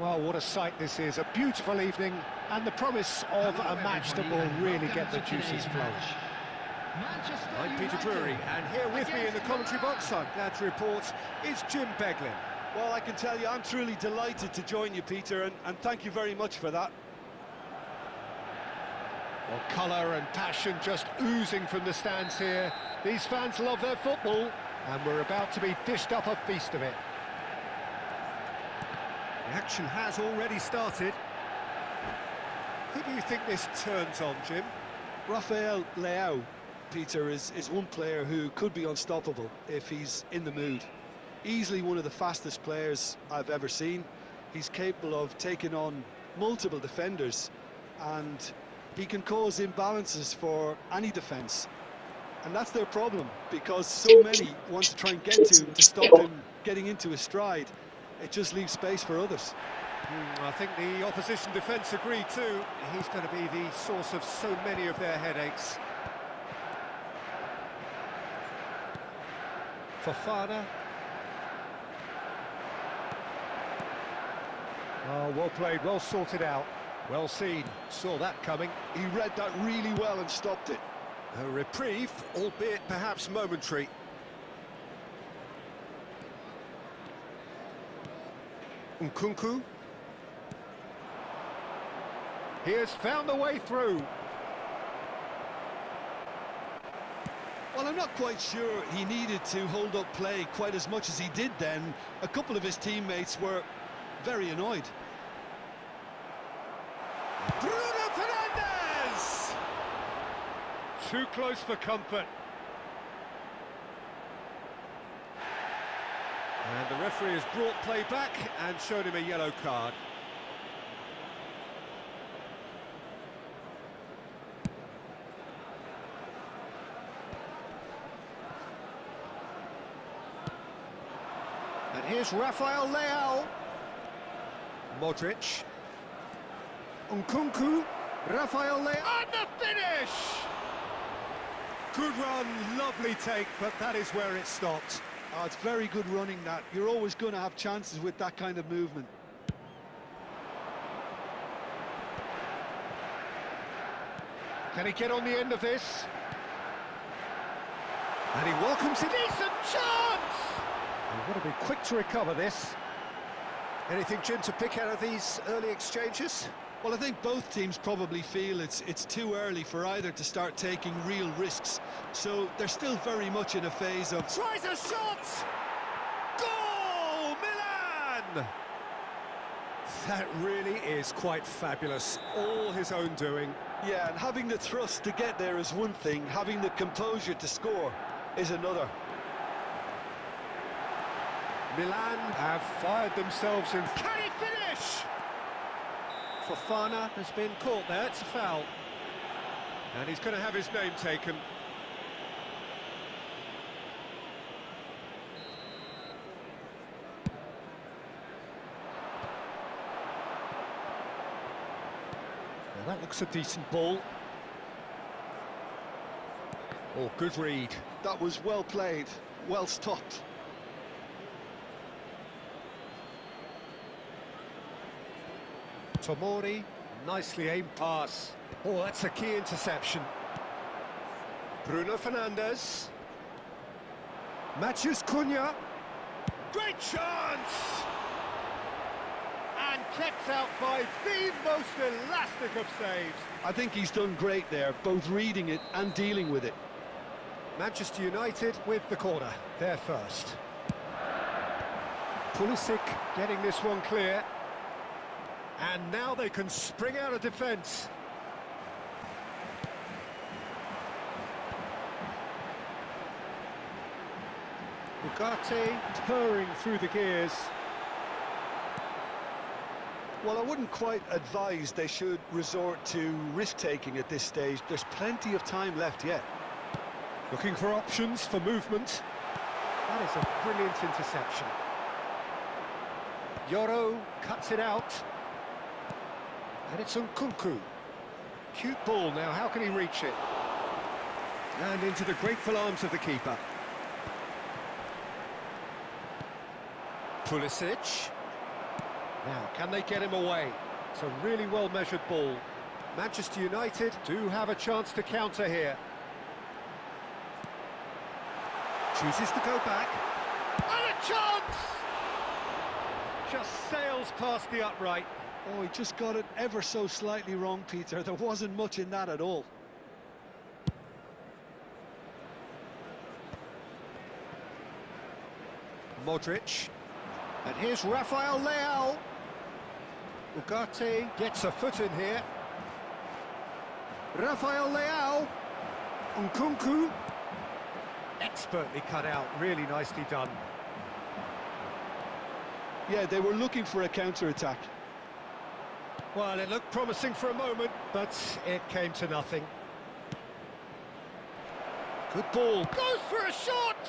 Well, what a sight this is. A beautiful evening and the promise of a match that will really get the juices flowing. I'm Peter Drury, and here with me in the commentary box, I'm glad to report, is Jim Beglin. Well, I can tell you, I'm truly delighted to join you, Peter, and thank you very much for that. Well, colour and passion just oozing from the stands here. These fans love their football, and we're about to be dished up a feast of it. The action has already started. Who do you think this turns on, Jim? Rafael Leao, Peter, is one player who could be unstoppable if he's in the mood. Easily one of the fastest players I've ever seen. He's capable of taking on multiple defenders, and he can cause imbalances for any defence. And that's their problem, because so many want to try and get to him to stop him getting into his stride. It just leaves space for others. I think the opposition defence agree too. He's going to be the source of so many of their headaches. Fofana. Oh, well played, well sorted out. Well seen, saw that coming. He read that really well and stopped it. A reprieve, albeit perhaps momentary. Nkunku. He has found a way through. Well, I'm not quite sure he needed to hold up play quite as much as he did then. A couple of his teammates were very annoyed. Bruno Fernandes! Too close for comfort. And the referee has brought play back and showed him a yellow card. And here's Rafael Leao. Modric. Nkunku. Rafael Leao. And the finish! Good run, lovely take, but that is where it stopped. Oh, it's very good running, that. You're always going to have chances with that kind of movement. Can he get on the end of this? And he welcomes it. Decent chance! We've got to be quick to recover this. Anything, Jim, to pick out of these early exchanges? Well, I think both teams probably feel it's too early for either to start taking real risks. So they're still very much in a phase of... Tries a shot! Goal! Milan! That really is quite fabulous. All his own doing. Yeah, and having the thrust to get there is one thing. Having the composure to score is another. Milan have fired themselves in. Can he finish? Fofana has been caught there, it's a foul. And he's going to have his name taken. Well, that looks a decent ball. Oh, good read. That was well played, well stopped. Tomori, nicely aimed pass. Oh, that's a key interception. Bruno Fernandes. Matthews Cunha. Great chance! And kept out by the most elastic of saves. I think he's done great there, both reading it and dealing with it. Manchester United with the corner, they're first. Pulisic getting this one clear. And now they can spring out of defence. Ugarte purring through the gears. Well, I wouldn't quite advise they should resort to risk-taking at this stage. There's plenty of time left yet. Looking for options for movement. That is a brilliant interception. Yoro cuts it out. And it's Nkunku. Cute ball now, how can he reach it? And into the grateful arms of the keeper. Pulisic. Now, can they get him away? It's a really well-measured ball. Manchester United do have a chance to counter here. Chooses to go back. And a chance! Just sails past the upright. Oh, he just got it ever so slightly wrong, Peter. There wasn't much in that at all. Modric. And here's Rafael Leao. Ugarte gets a foot in here. Rafael Leao. Nkunku. Expertly cut out, really nicely done. Yeah, they were looking for a counter-attack. Well, it looked promising for a moment, but it came to nothing. Good ball. Goes for a shot!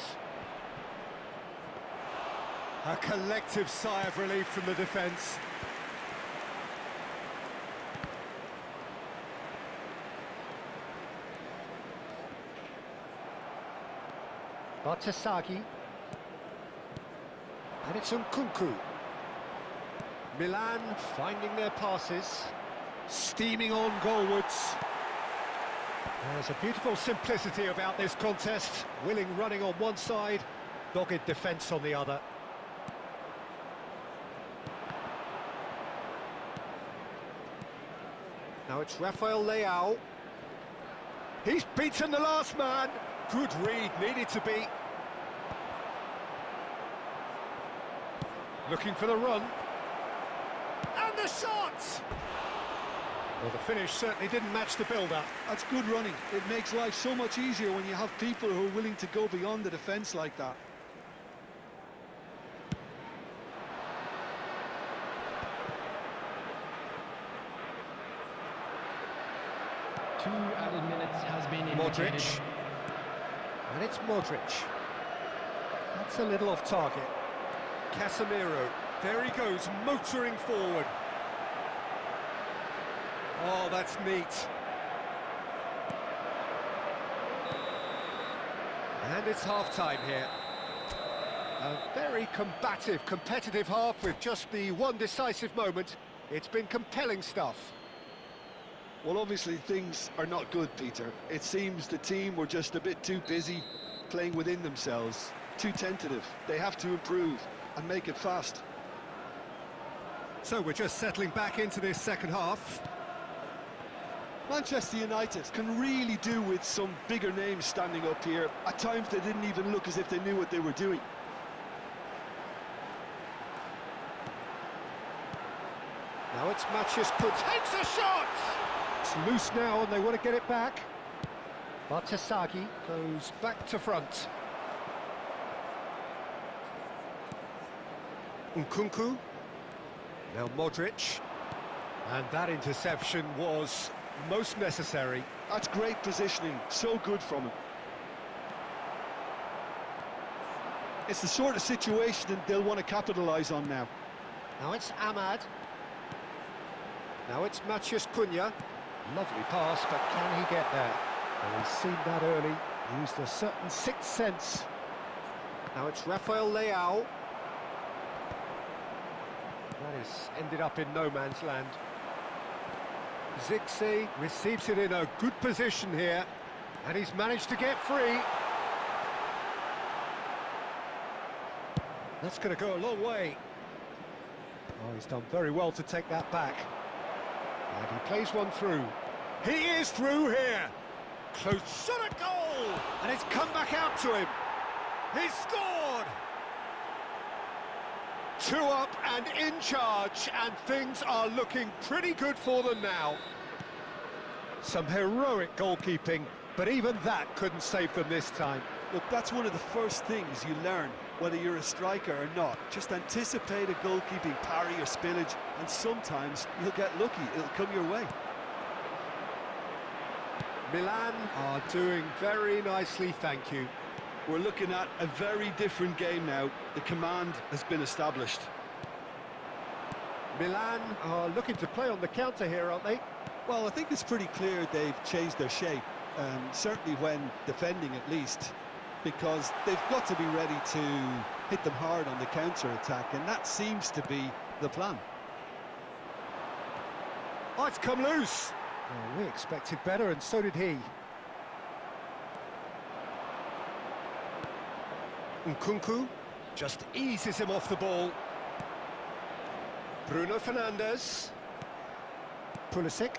A collective sigh of relief from the defence. Bartasagi. And it's Nkunku. Milan finding their passes. Steaming on goalwards. There's a beautiful simplicity about this contest. Willing running on one side, dogged defence on the other. Now it's Rafael Leao. He's beaten the last man. Good read, needed to be. Looking for the run. And the shot! Well, the finish certainly didn't match the build-up. That's good running. It makes life so much easier when you have people who are willing to go beyond the defence like that. Two added minutes has been indicated. Modric. And it's Modric. That's a little off target. Casemiro. There he goes, motoring forward. Oh, that's neat. And it's half-time here. A very combative, competitive half with just the one decisive moment. It's been compelling stuff. Well, obviously things are not good, Peter. It seems the team were just a bit too busy playing within themselves, too tentative. They have to improve and make it fast. So we're just settling back into this second half. Manchester United can really do with some bigger names standing up here. At times they didn't even look as if they knew what they were doing. Now it's Matches takes a shot! It's loose now and they want to get it back. Bartasagi goes back to front. Nkunku. Now Modric. And that interception was most necessary. That's great positioning, so good from him. It's the sort of situation that they'll want to capitalise on now. Now it's Ahmad. Now it's Matheus Cunha. Lovely pass, but can he get there? Well, he's seen that early, used a certain sixth sense. Now it's Rafael Leao. That has ended up in no man's land. Zixi receives it in a good position here, and he's managed to get free. That's going to go a long way. Oh, he's done very well to take that back. And he plays one through. He is through here. Close shot at goal! And it's come back out to him. He's scored! 2 up and in charge, and things are looking pretty good for them now. Some heroic goalkeeping, but even that couldn't save them this time. Look, that's one of the first things you learn, whether you're a striker or not. Just anticipate a goalkeeping parry or spillage, and sometimes you'll get lucky, it'll come your way. Milan are doing very nicely, thank you. We're looking at a very different game now. The command has been established. Milan are looking to play on the counter here, aren't they? Well, I think it's pretty clear they've changed their shape, certainly when defending at least, because they've got to be ready to hit them hard on the counter-attack, and that seems to be the plan. Oh, it's come loose. Oh, we expected better, and so did he. Nkunku just eases him off the ball. Bruno Fernandes. Pulisic.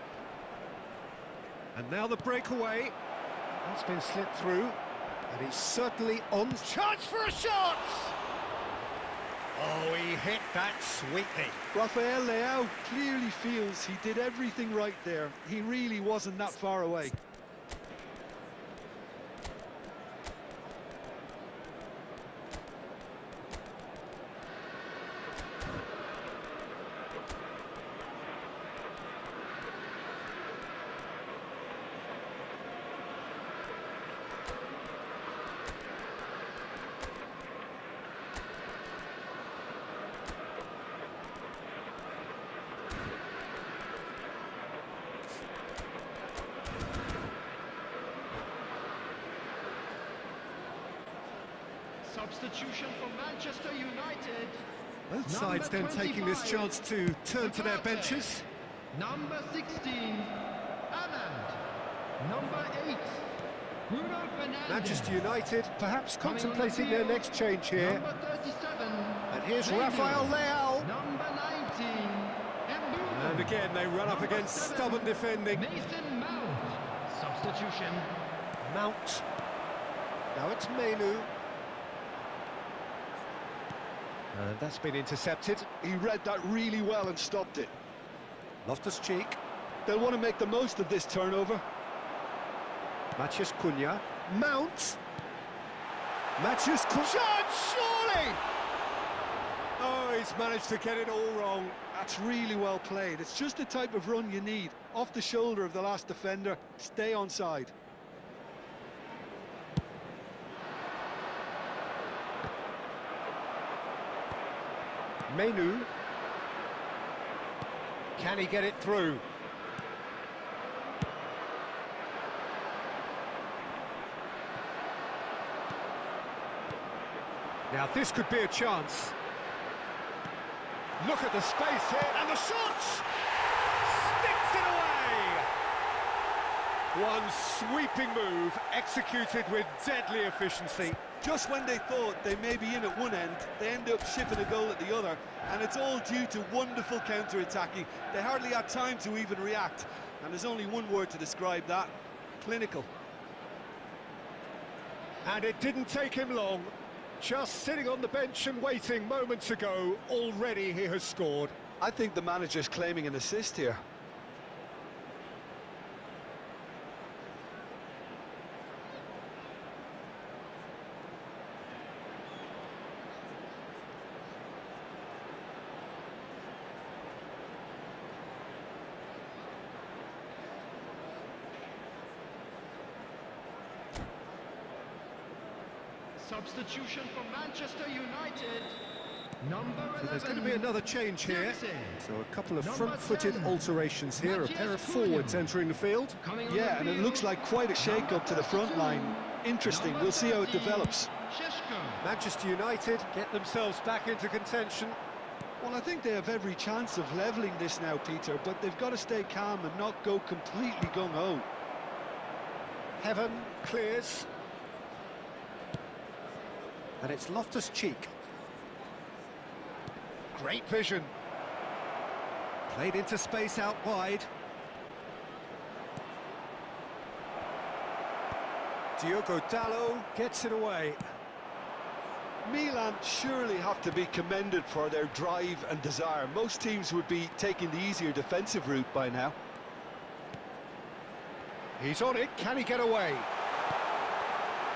And now the breakaway. That's been slipped through, and he's certainly on. Chance for a shot! Oh, he hit that sweetly. Rafael Leao clearly feels he did everything right there. He really wasn't that far away. Substitution for Manchester United. Both sides then taking this chance to turn to their benches. Number 16, Anand. Number 8, Bruno Fernandes. Manchester United perhaps contemplating their next change here. Number 37, And here's Mainu. Rafael Leao. Number 19, Mbumo. And again they run up Number against 7, stubborn defending. Mason Mount. Substitution. Mount. Now it's Mainu. And that's been intercepted. He read that really well and stopped it. Loftus-Cheek. They'll want to make the most of this turnover. Matheus Cunha. Mount. Matheus Cunha. Shot, surely! Oh, he's managed to get it all wrong. That's really well played. It's just the type of run you need. Off the shoulder of the last defender, stay onside. Mainu. Can he get it through? Now this could be a chance. Look at the space here, and the shot! Sticks it away! One sweeping move, executed with deadly efficiency. Just when they thought they may be in at one end, they end up shipping a goal at the other, and it's all due to wonderful counter-attacking. They hardly had time to even react, and there's only one word to describe that: clinical. And it didn't take him long. Just sitting on the bench and waiting moments ago, already he has scored. I think the manager's claiming an assist here. Substitution for Manchester United. Number 11. So there's going to be another change here. Jackson. So a couple of Number front-footed 10. alterations here, a pair of forwards entering the field. Coming on Yeah, the and it field, looks like quite a shake-up to the front line. Interesting, we'll see how it develops. Šeško. Manchester United get themselves back into contention. Well, I think they have every chance of levelling this now, Peter, but they've got to stay calm and not go completely gung-ho. Heaven clears. And it's Loftus-Cheek. Great vision. Played into space out wide. Diogo Dalot gets it away. Milan surely have to be commended for their drive and desire. Most teams would be taking the easier defensive route by now. He's on it, can he get away?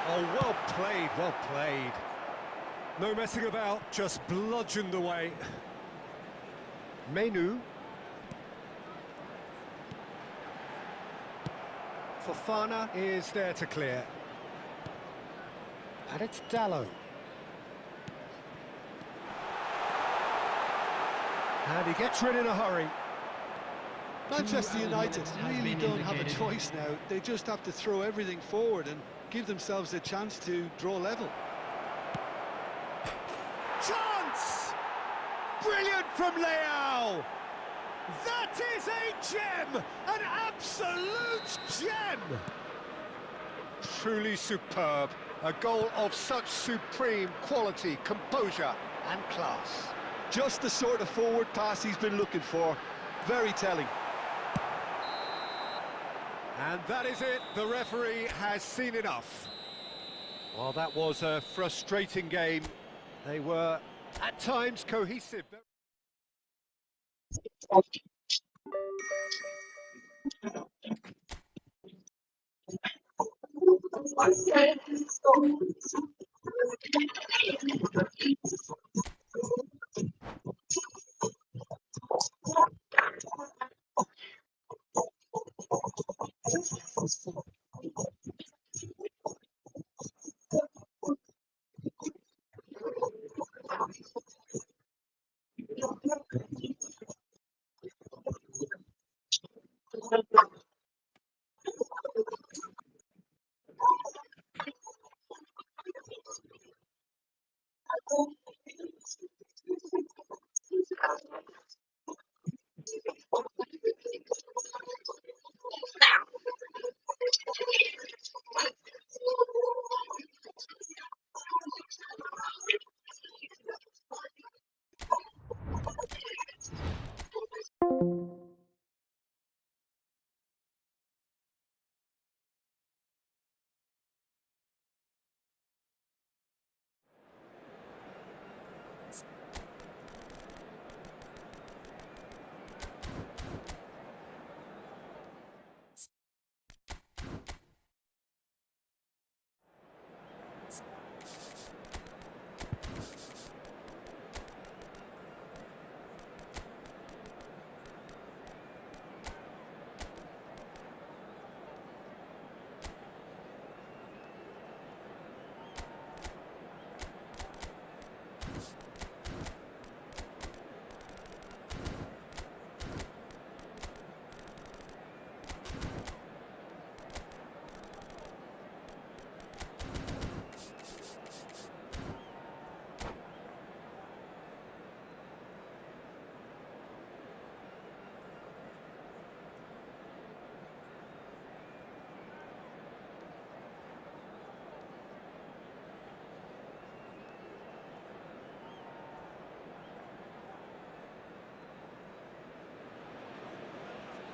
Oh, well played, well played. No messing about, just bludgeoned away. Mainu. Fofana is there to clear. And it's Dalot. And he gets rid in a hurry. Manchester United has really been don't have a indicated. choice now. They just have to throw everything forward and give themselves a chance to draw level. Chance! Brilliant from Leao! That is a gem! An absolute gem! Truly superb. A goal of such supreme quality, composure and class. Just the sort of forward pass he's been looking for. Very telling. And that is it. The referee has seen enough. Well, that was a frustrating game. They were, at times, cohesive.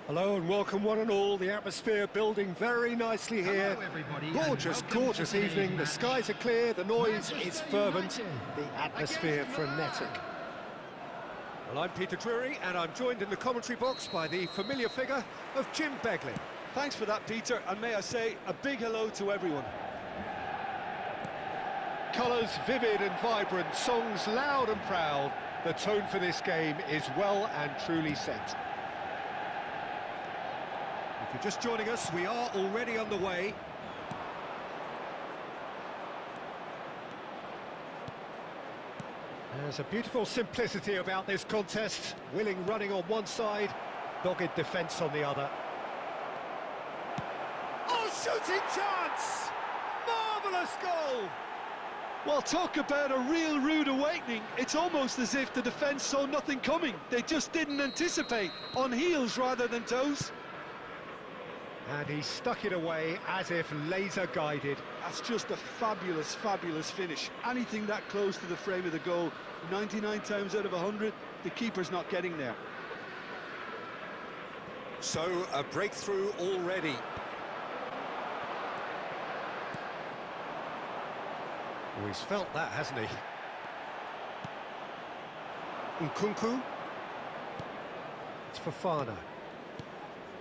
Hello and welcome one and all. The atmosphere building very nicely here. Hello, everybody, Gorgeous, and welcome gorgeous to today's evening. The match. skies are clear, the noise Manchester is fervent, United the atmosphere against frenetic. Well, I'm Peter Drury and I'm joined in the commentary box by the familiar figure of Jim Beglin. Thanks for that, Peter, and may I say a big hello to everyone. Colours vivid and vibrant, songs loud and proud. The tone for this game is well and truly set. If you're just joining us, we are already underway. There's a beautiful simplicity about this contest. Willing running on one side, dogged defence on the other. Oh, shooting chance! Marvellous goal! Well, talk about a real rude awakening. It's almost as if the defence saw nothing coming. They just didn't anticipate. On heels rather than toes. And he stuck it away as if laser guided. That's just a fabulous, fabulous finish. Anything that close to the frame of the goal, 99 times out of 100, the keeper's not getting there. So, a breakthrough already. Oh, he's felt that, hasn't he? Nkunku. It's Fofana.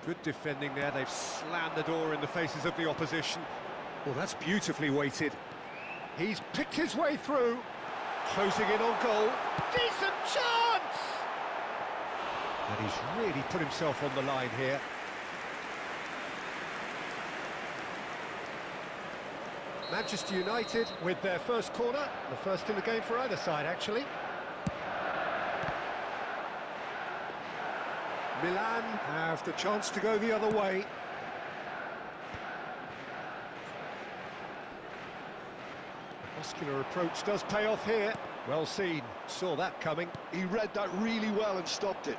Good defending there, they've slammed the door in the faces of the opposition. Well, that's beautifully weighted. He's picked his way through, closing in on goal. Decent chance! And he's really put himself on the line here. Manchester United with their first corner, the first in the game for either side, actually. Milan have the chance to go the other way. Muscular approach does pay off here. Well seen, saw that coming. He read that really well and stopped it.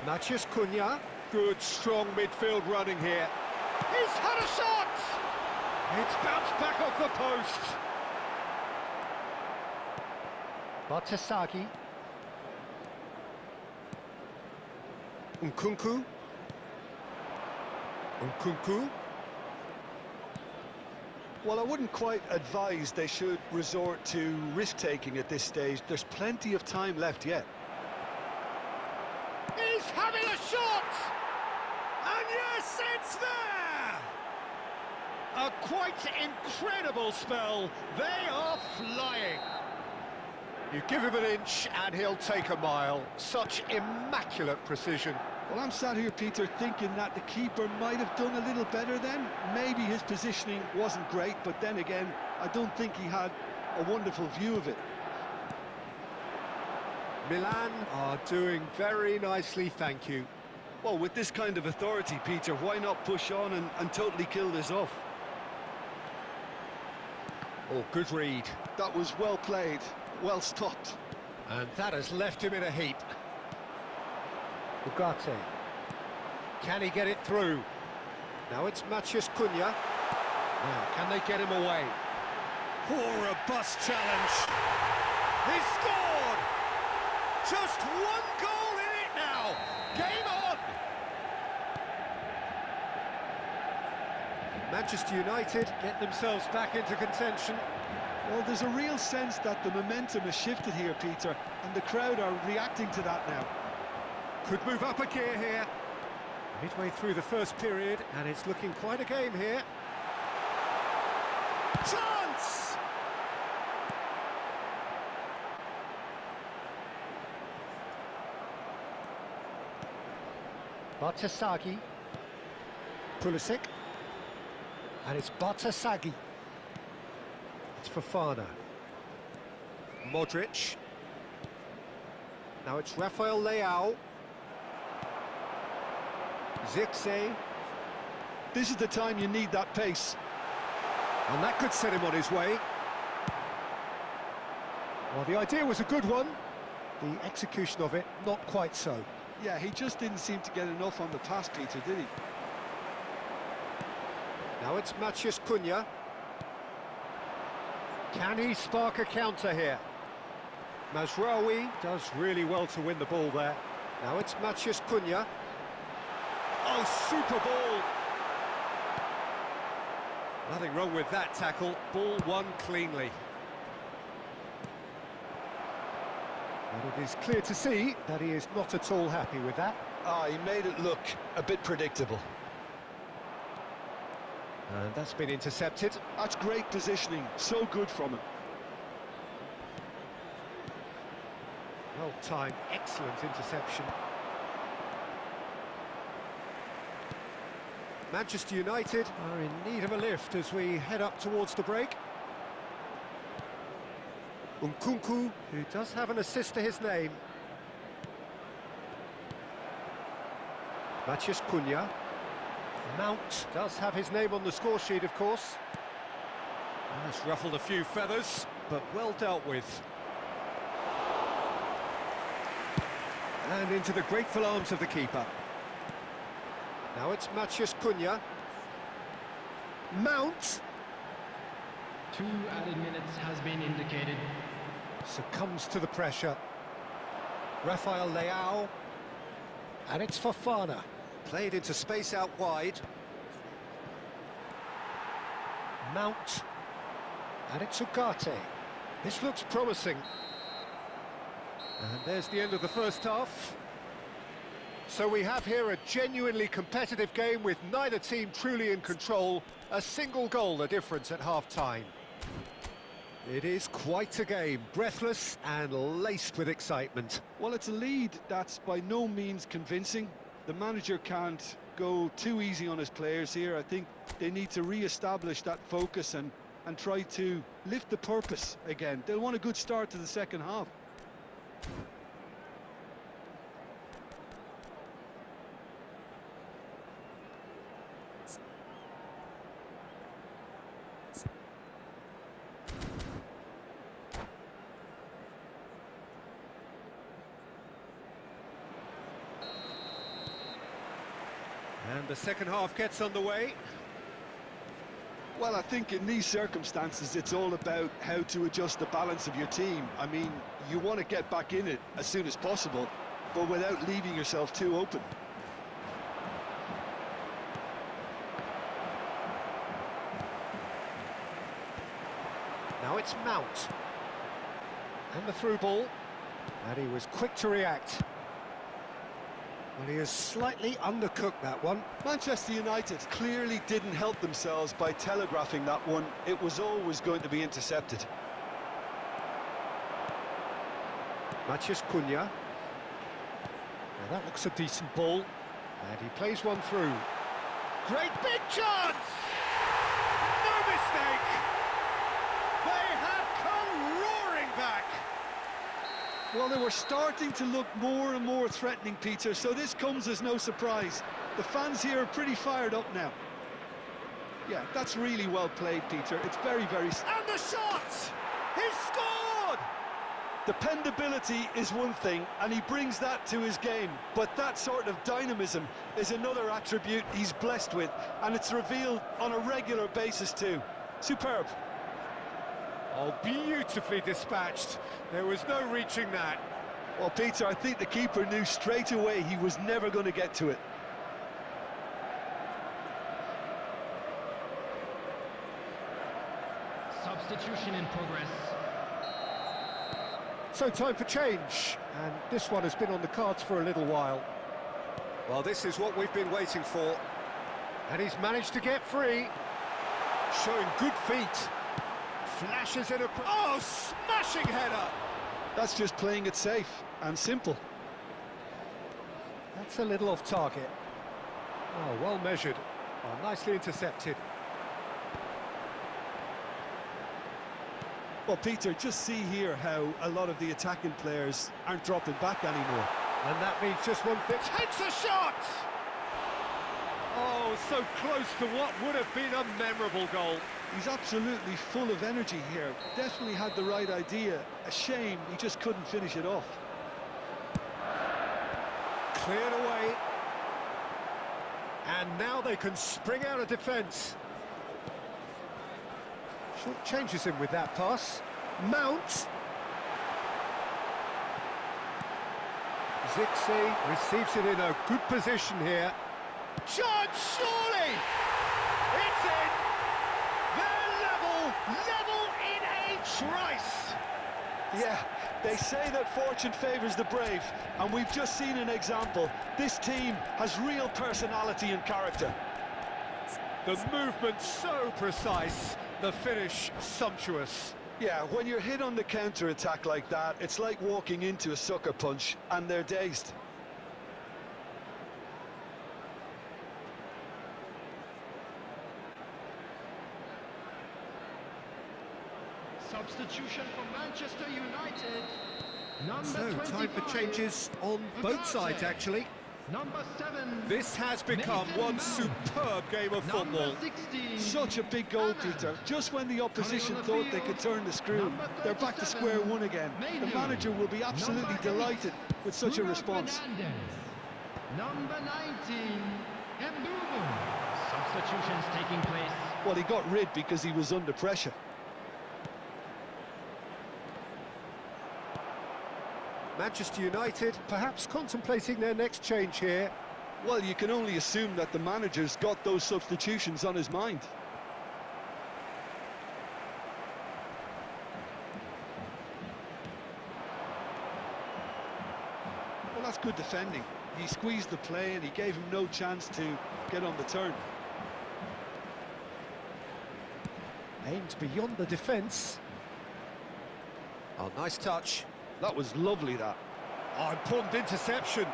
Matthias Cunha. Good, strong midfield running here. He's had a shot! It's bounced back off the post. Batasagi. Nkunku. Nkunku. Well, I wouldn't quite advise they should resort to risk-taking at this stage. There's plenty of time left yet. He's having a shot! And yes, it's there! A quite incredible spell. They are flying. You give him an inch and he'll take a mile. Such immaculate precision. Well, I'm sat here, Peter, thinking that the keeper might have done a little better then. Maybe his positioning wasn't great, but then again, I don't think he had a wonderful view of it. Milan are doing very nicely, thank you. Well, with this kind of authority, Peter, why not push on and totally kill this off? Oh, good read. That was well played, well stopped. And that has left him in a heap. Ugarte. Can he get it through? Now it's Matthias Cunha. Now, can they get him away? Oh, robust challenge. He scored! Just one goal in it now. Game on! Manchester United get themselves back into contention. Well, there's a real sense that the momentum has shifted here, Peter, and the crowd are reacting to that now. Could move up a gear here. Midway through the first period, and it's looking quite a game here. Chance! Batasagi. Pulisic. And it's Batasagi. It's Fofana. Modric. Now it's Rafael Leao. Zirkzee. This is the time you need that pace. And that could set him on his way. Well, the idea was a good one. The execution of it, not quite so. Yeah, he just didn't seem to get enough on the pass, Peter, did he? Now it's Matthias Cunha. Can he spark a counter here? Mazraoui does really well to win the ball there. Now it's Matthias Cunha. Oh, super ball! Nothing wrong with that tackle. Ball won cleanly. And it is clear to see that he is not at all happy with that. Ah, he made it look a bit predictable. And that's been intercepted. That's great positioning, so good from him. Well timed, excellent interception. Manchester United are in need of a lift as we head up towards the break. Nkunku, who does have an assist to his name. Matthias Cunha. Mount does have his name on the score sheet, of course. That's ruffled a few feathers, but well dealt with. And into the grateful arms of the keeper. Now it's Matthias Cunha. Mount. 2 added minutes has been indicated. Succumbs to the pressure. Rafael Leao. And it's Fofana. Played into space out wide. Mount. And it's Ugarte. This looks promising. And there's the end of the first half. So we have here a genuinely competitive game with neither team truly in control. A single goal the difference at half-time. It is quite a game, breathless and laced with excitement. Well, it's a lead that's by no means convincing. The manager can't go too easy on his players here. I think they need to re-establish that focus and try to lift the purpose again. They'll want a good start to the second half. And the second half gets underway. Well, I think in these circumstances, it's all about how to adjust the balance of your team. I mean, you want to get back in it as soon as possible, but without leaving yourself too open. Now it's Mount. And the through ball. And he was quick to react. Well, he has slightly undercooked that one. Manchester United clearly didn't help themselves by telegraphing that one. It was always going to be intercepted. Matheus Cunha. Now that looks a decent ball. And he plays one through. Great big chance! No mistake! They have come roaring back! Well, they were starting to look more and more threatening, Peter, so this comes as no surprise. The fans here are pretty fired up now. Yeah, that's really well played, Peter. It's very, very... And the shot! He's scored! Dependability is one thing, and he brings that to his game, but that sort of dynamism is another attribute he's blessed with, and it's revealed on a regular basis too. Superb. Oh, beautifully dispatched. There was no reaching that. Well, Peter, I think the keeper knew straight away he was never going to get to it. Substitution in progress. So time for change, and this one has been on the cards for a little while. Well, this is what we've been waiting for. And he's managed to get free. Showing good feet. Flashes it across. Oh, smashing header! That's just playing it safe and simple. That's a little off target. Oh, well measured. Oh, nicely intercepted. Well, Peter, just see here how a lot of the attacking players aren't dropping back anymore. And that means just one thing. Takes a shot! Oh, so close to what would have been a memorable goal. He's absolutely full of energy here. Definitely had the right idea. A shame he just couldn't finish it off. Cleared away. And now they can spring out of defence. Short changes him with that pass. Mount. Zixi receives it in a good position here. Chance, surely! It's in! They're level in a trice! Yeah, they say that fortune favours the brave, and we've just seen an example. This team has real personality and character. The movement so precise, the finish sumptuous. Yeah, when you're hit on the counter-attack like that, it's like walking into a sucker punch, and they're dazed. Substitution for Manchester United. Number So, time for 25, changes on both sides, actually. Number 7. This has become one superb game of football. Number 16. Such a big goal, Peter. Just when the opposition thought they could turn the screw, they're back to square one again. The manager will be absolutely delighted with such a response. Fernandez. Number 19. Mbubu. Substitutions taking place. Well, he got rid because he was under pressure. Manchester United perhaps contemplating their next change here. Well, you can only assume that the manager's got those substitutions on his mind. Well, that's good defending. He squeezed the play and he gave him no chance to get on the turn. Aimed beyond the defence. Oh, nice touch. That was lovely, that. Oh, important interception.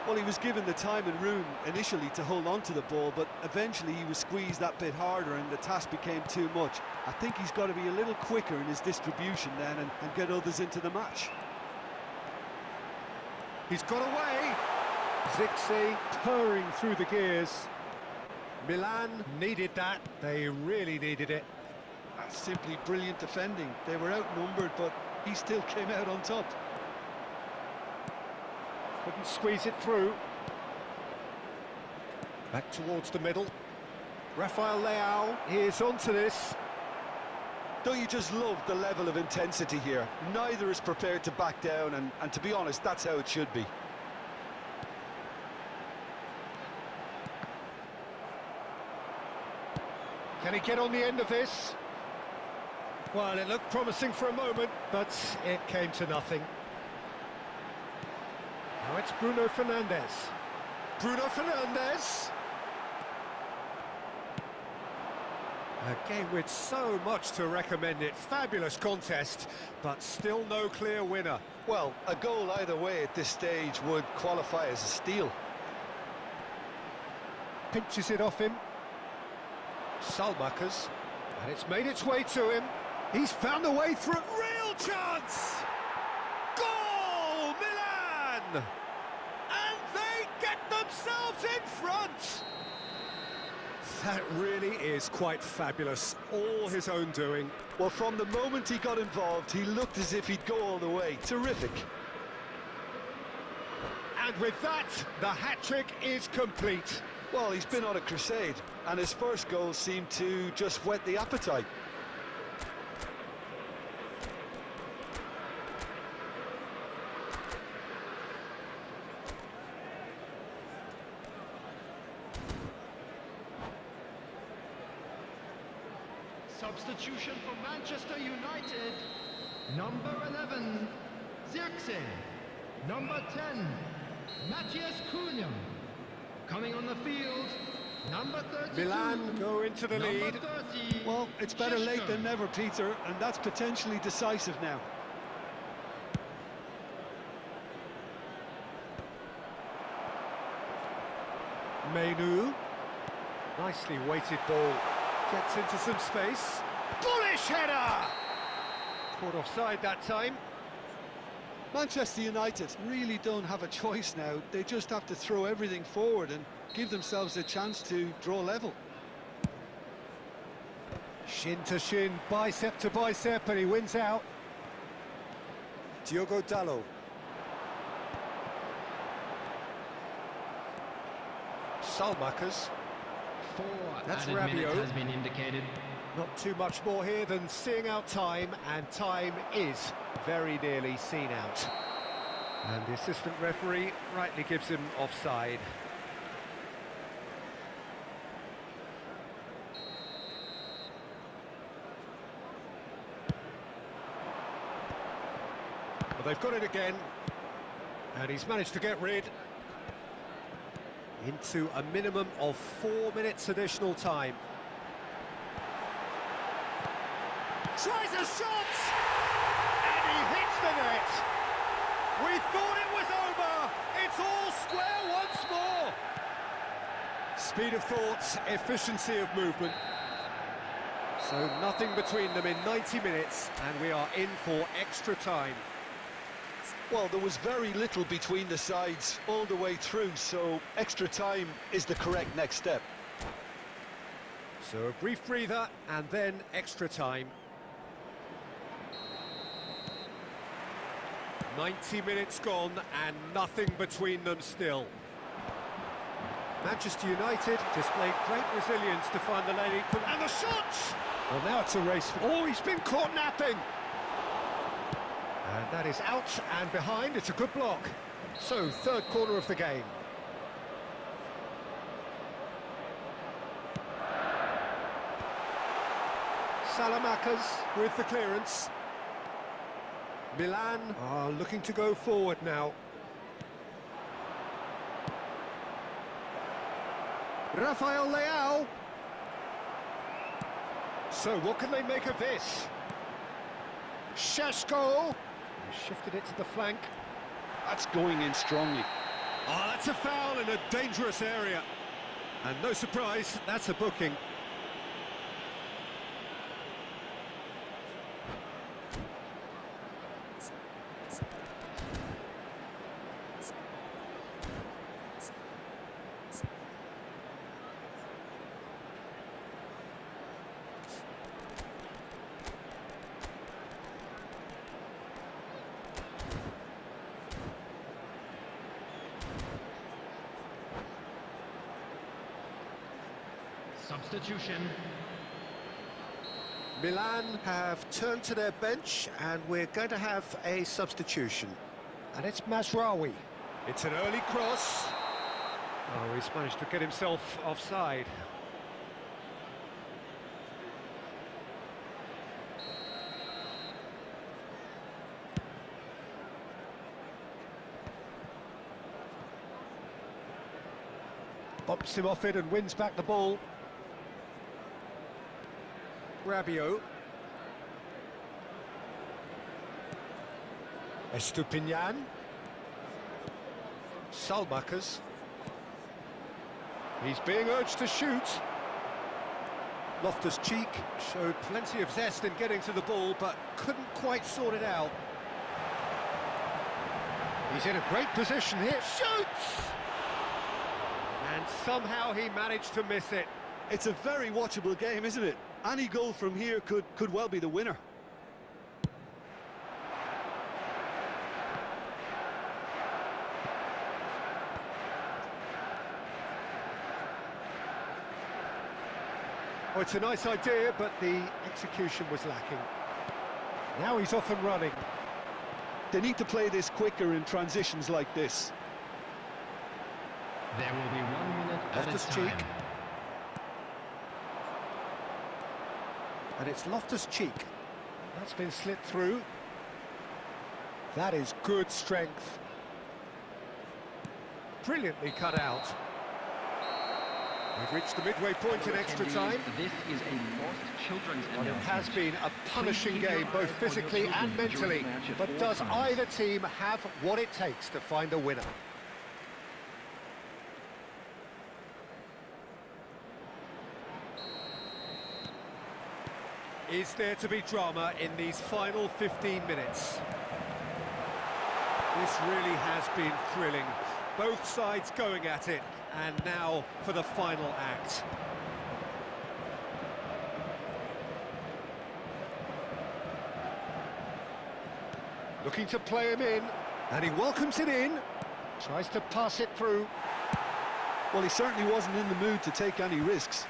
Well, he was given the time and room initially to hold on to the ball, but eventually he was squeezed that bit harder and the task became too much. I think he's got to be a little quicker in his distribution then and get others into the match. He's got away. Zixi purring through the gears. Milan needed that. They really needed it. That's simply brilliant defending. They were outnumbered, but he still came out on top. Couldn't squeeze it through. Back towards the middle. Rafael Leao is onto this. Don't you just love the level of intensity here? Neither is prepared to back down, and to be honest, that's how it should be. Can he get on the end of this? Well, it looked promising for a moment, but it came to nothing. Now it's Bruno Fernandes. Bruno Fernandes! A game with so much to recommend it. Fabulous contest, but still no clear winner. Well, a goal either way at this stage would qualify as a steal. Pinches it off him. Salmakers, and it's made its way to him. He's found a way through. Real chance! Goal, Milan! And they get themselves in front! That really is quite fabulous. All his own doing. Well, from the moment he got involved, he looked as if he'd go all the way. Terrific. And with that, the hat-trick is complete. Well, he's been on a crusade, and his first goal seemed to just whet the appetite. Substitution for Manchester United. Number 11, Zirkzee. Number 10, Matthias Cunha. Coming on the field, number 32. Milan go into the lead. 30, Well, it's better late than never, Peter, and that's potentially decisive now. Menu. Nicely weighted ball. Gets into some space. Bullish header! Caught offside that time. Manchester United really don't have a choice now. They just have to throw everything forward and give themselves a chance to draw level. Shin to shin, bicep to bicep, and he wins out. Diogo Dalot. Salmakers. 4 That's added minutes Rabiot. has been indicated. Not too much more here than seeing out time, and time is very nearly seen out. And the assistant referee rightly gives him offside. Well, they've got it again, and he's managed to get rid into a minimum of 4 minutes additional time. Tries a shot, and he hits the net. We thought it was over. It's all square once more. Speed of thought, efficiency of movement. So nothing between them in 90 minutes, and we are in for extra time. Well, there was very little between the sides all the way through, so extra time is the correct next step. So a brief breather, and then extra time. 90 minutes gone, and nothing between them still. Manchester United displayed great resilience to find the lane equal. And the shot! Well, now it's a race. Oh, he's been caught napping! And that is out and behind. It's a good block. So, third corner of the game. Salamakers with the clearance. Milan are looking to go forward now. Rafael Leao. So what can they make of this? Sheshko. Shifted it to the flank. That's going in strongly. Oh, that's a foul in a dangerous area. And no surprise, that's a booking. Substitution. Milan have turned to their bench, and we're going to have a substitution. And it's Mazraoui. It's an early cross. Oh, he's managed to get himself offside. Bumps him off it and wins back the ball. Rabiot. Estupinian. Salmakers. He's being urged to shoot. Loftus-Cheek showed plenty of zest in getting to the ball, but couldn't quite sort it out. He's in a great position here. Shoots! And somehow he managed to miss it. It's a very watchable game, isn't it? Any goal from here could well be the winner. Oh, it's a nice idea, but the execution was lacking. Now he's off and running. They need to play this quicker in transitions like this. There will be 1 minute at a Loftus-Cheek. time. And it's Loftus-Cheek. That's been slit through. That is good strength. Brilliantly cut out. We've reached the midway point in extra time. This is a lost children's And it has announcement. been a punishing game, both physically and mentally. But does either team have what it takes to find a winner? Is there to be drama in these final 15 minutes? This really has been thrilling. Both sides going at it, and now for the final act. Looking to play him in, and he welcomes it in. Tries to pass it through. Well, he certainly wasn't in the mood to take any risks.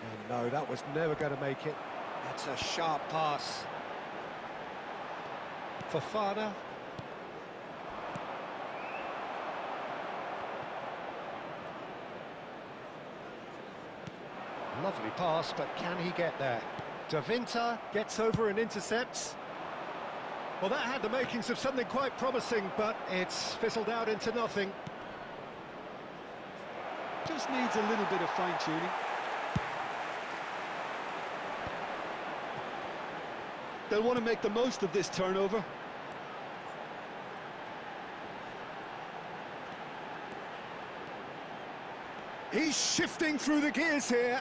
And no, that was never going to make it. That's a sharp pass. Fofana. Lovely pass, but can he get there? De Winter gets over and intercepts. Well, that had the makings of something quite promising, but it's fizzled out into nothing. Just needs a little bit of fine-tuning. They'll want to make the most of this turnover. He's shifting through the gears here.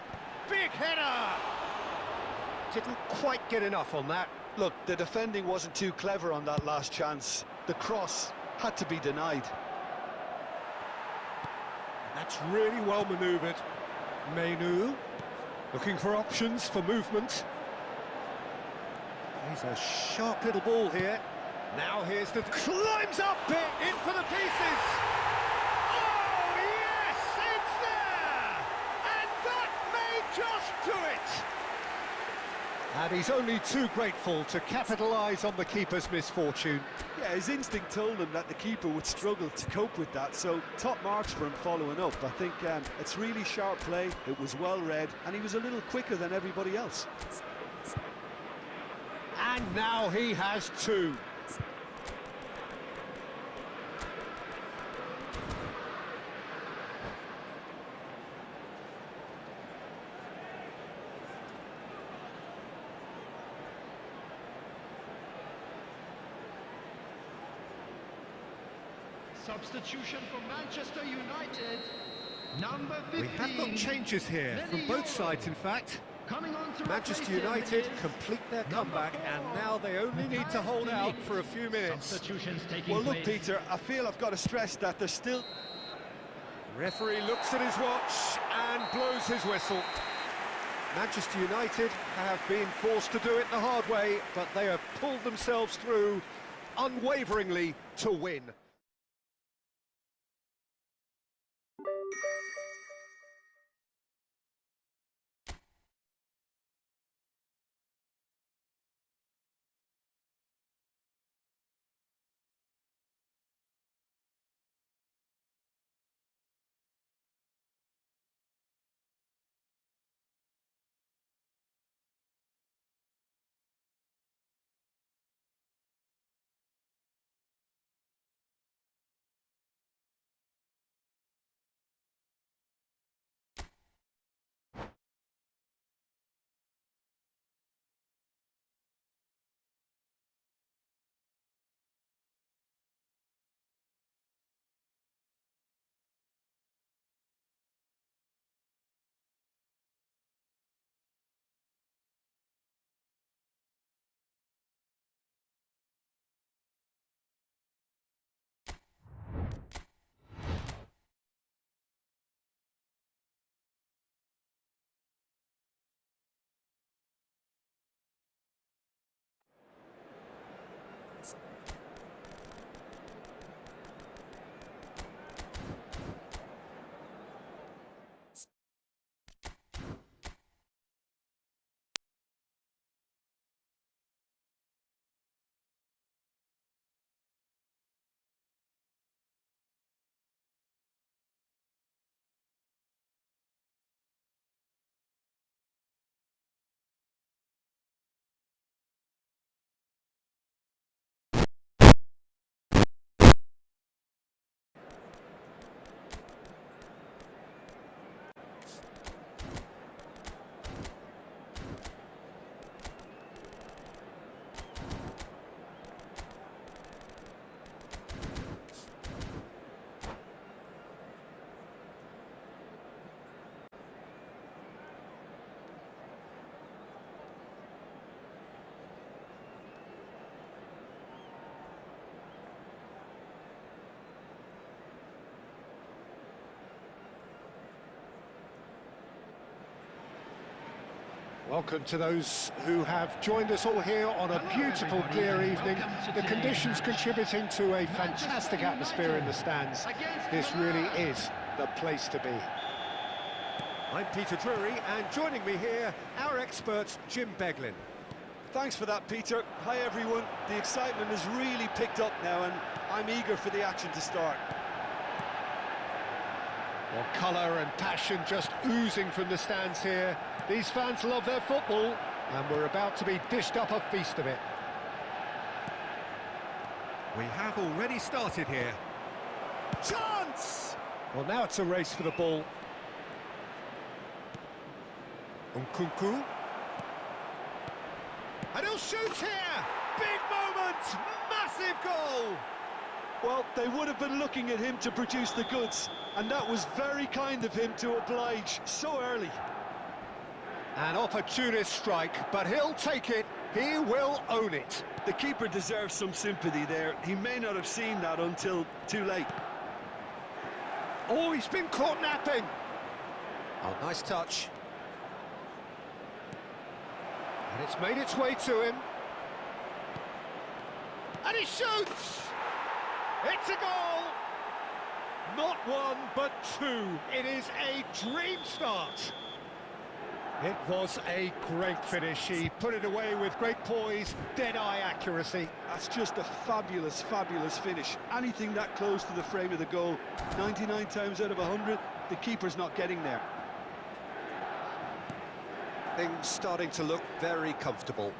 Big header! Didn't quite get enough on that. Look, the defending wasn't too clever on that last chance. The cross had to be denied. That's really well manoeuvred. Menu, looking for options for movement. He's a sharp little ball here. Now here's the... climbs up it, in for the pieces! Oh, yes, it's there! And that may just do it! And he's only too grateful to capitalise on the keeper's misfortune. Yeah, his instinct told him that the keeper would struggle to cope with that, so top marks for him following up. I think it's really sharp play, it was well read, and he was a little quicker than everybody else. And now he has two. Substitution for Manchester United. Number 15. We have got changes here from both sides, in fact. Coming on to Manchester replace him United is complete their comeback, and 4. now they only need to hold out for a few minutes. Substitutions taking Well, look, place. Peter, I feel I've got to stress that there's still... Referee looks at his watch and blows his whistle. Manchester United have been forced to do it the hard way, but they have pulled themselves through unwaveringly to win. Welcome to those who have joined us all here on a beautiful, clear evening. The conditions contributing to a fantastic atmosphere in the stands. This really is the place to be. I'm Peter Drury, and joining me here, our expert, Jim Beglin. Thanks for that, Peter. Hi, everyone. The excitement has really picked up now, and I'm eager for the action to start. Well, colour and passion just oozing from the stands here. These fans love their football, and we're about to be dished up a feast of it. We have already started here. Chance! Well, now it's a race for the ball. Nkunku. And he'll shoot here! Big moment! Massive goal! Well, they would have been looking at him to produce the goods, and that was very kind of him to oblige so early. An opportunist strike, but he'll take it. He will own it. The keeper deserves some sympathy there. He may not have seen that until too late. Oh, he's been caught napping. Oh, nice touch. And it's made its way to him. And he shoots! It's a goal! Not one, but two. It is a dream start. It was a great finish. He put it away with great poise, dead-eye accuracy. That's just a fabulous, fabulous finish. Anything that close to the frame of the goal, 99 times out of 100, the keeper's not getting there. Things starting to look very comfortable.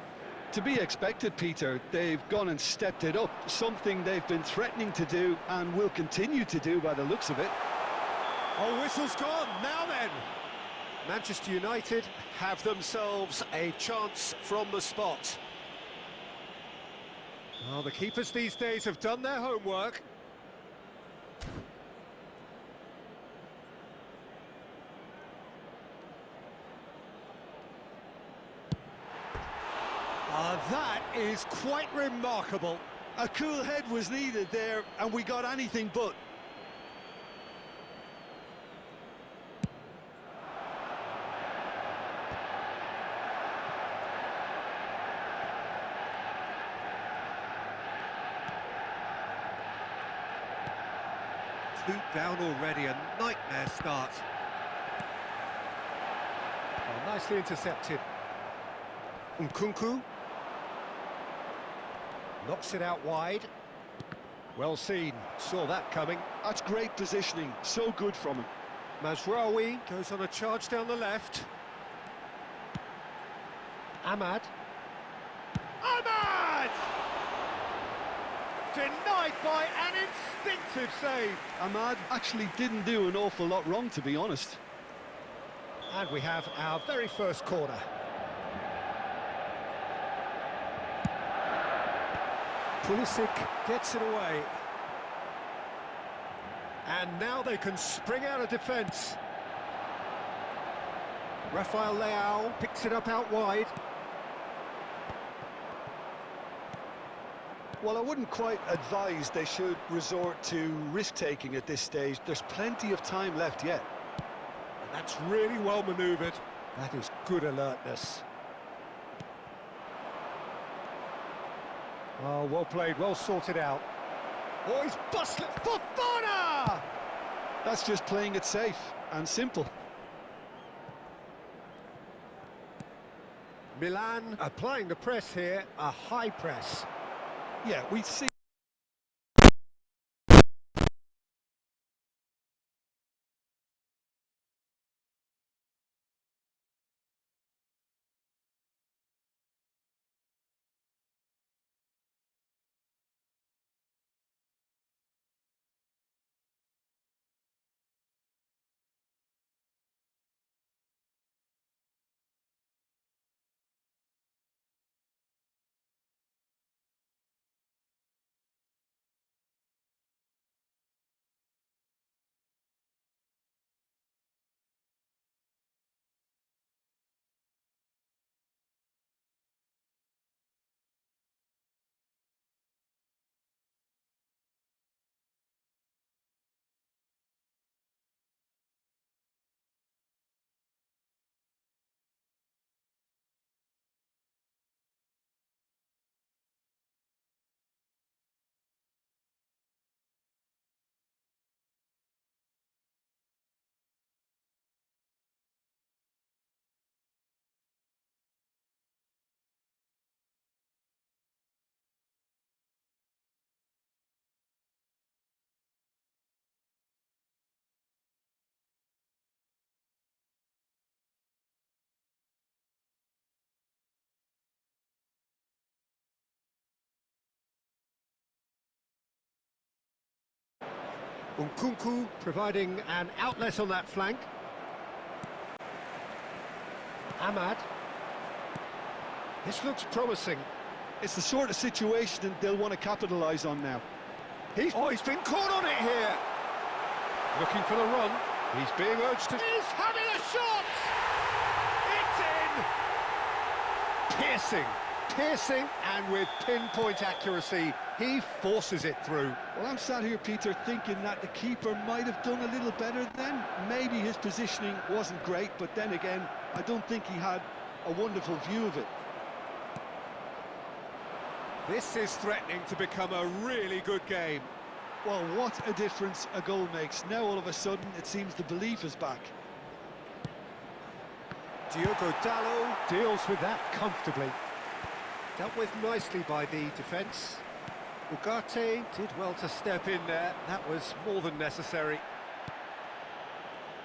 To be expected, Peter. They've gone and stepped it up, something they've been threatening to do and will continue to do by the looks of it. Oh, whistle's gone. Now then. Manchester United have themselves a chance from the spot. Well, the keepers these days have done their homework. That is quite remarkable. A cool head was needed there, and we got anything but. Two down already, a nightmare start. Oh, nicely intercepted. Nkunku. Knocks it out wide. Well seen, saw that coming. That's great positioning, so good from him. Mazraoui goes on a charge down the left. Ahmad. Ahmad! Denied by an instinctive save. Ahmad actually didn't do an awful lot wrong, to be honest. And we have our very first corner. Pulisic gets it away. And now they can spring out of defence. Rafael Leao picks it up out wide. Well, I wouldn't quite advise they should resort to risk-taking at this stage. There's plenty of time left yet. And that's really well manoeuvred. That is good alertness. Oh, well played, well sorted out. Oh, he's bustling. Fofana! That's just playing it safe and simple. Milan applying the press here, a high press. Yeah, we see. Nkunku providing an outlet on that flank. Ahmad. This looks promising. It's the sort of situation they'll want to capitalise on now. He's been caught on it here. Looking for the run. He's being urged to... He's having a shot! It's in! Piercing, and with pinpoint accuracy, he forces it through. Well, I'm sat here, Peter, thinking that the keeper might have done a little better then. Maybe his positioning wasn't great, but then again, I don't think he had a wonderful view of it. This is threatening to become a really good game. Well, what a difference a goal makes. Now, all of a sudden, it seems the belief is back. Diogo Dalot deals with that comfortably. Dealt with nicely by the defence. Ugarte did well to step in there. That was more than necessary.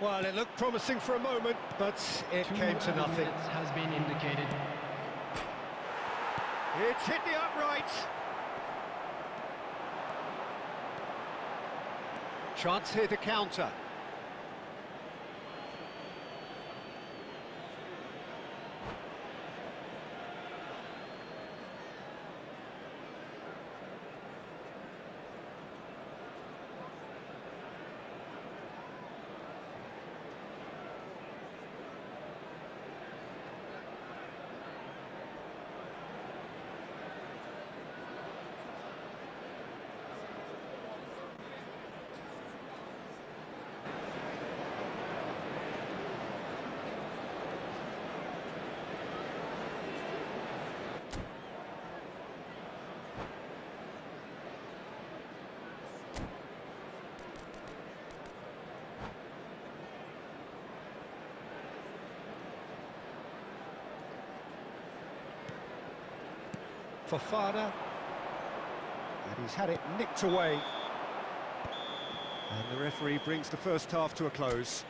Well, it looked promising for a moment, but it came to nothing. Has been indicated. It's hit the upright. Chance here to counter. Fofana, and he's had it nicked away, and the referee brings the first half to a close.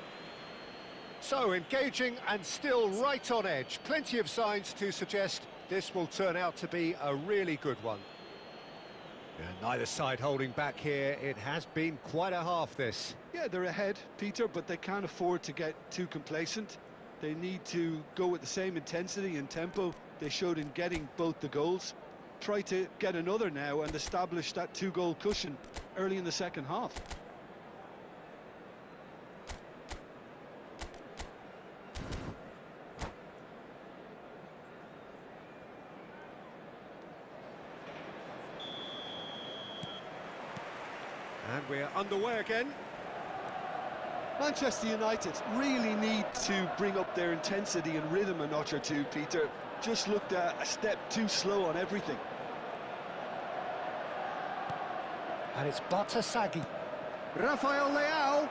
So engaging and still right on edge, plenty of signs to suggest this will turn out to be a really good one. And neither side holding back here. It has been quite a half, this. Yeah, they're ahead, Peter, but they can't afford to get too complacent. They need to go with the same intensity and tempo they showed in getting both the goals. Try to get another now and establish that two-goal cushion early in the second half. And we're underway again. Manchester United really need to bring up their intensity and rhythm a notch or two, Peter. Just looked a step too slow on everything. And it's Batasagi. Rafael Leao.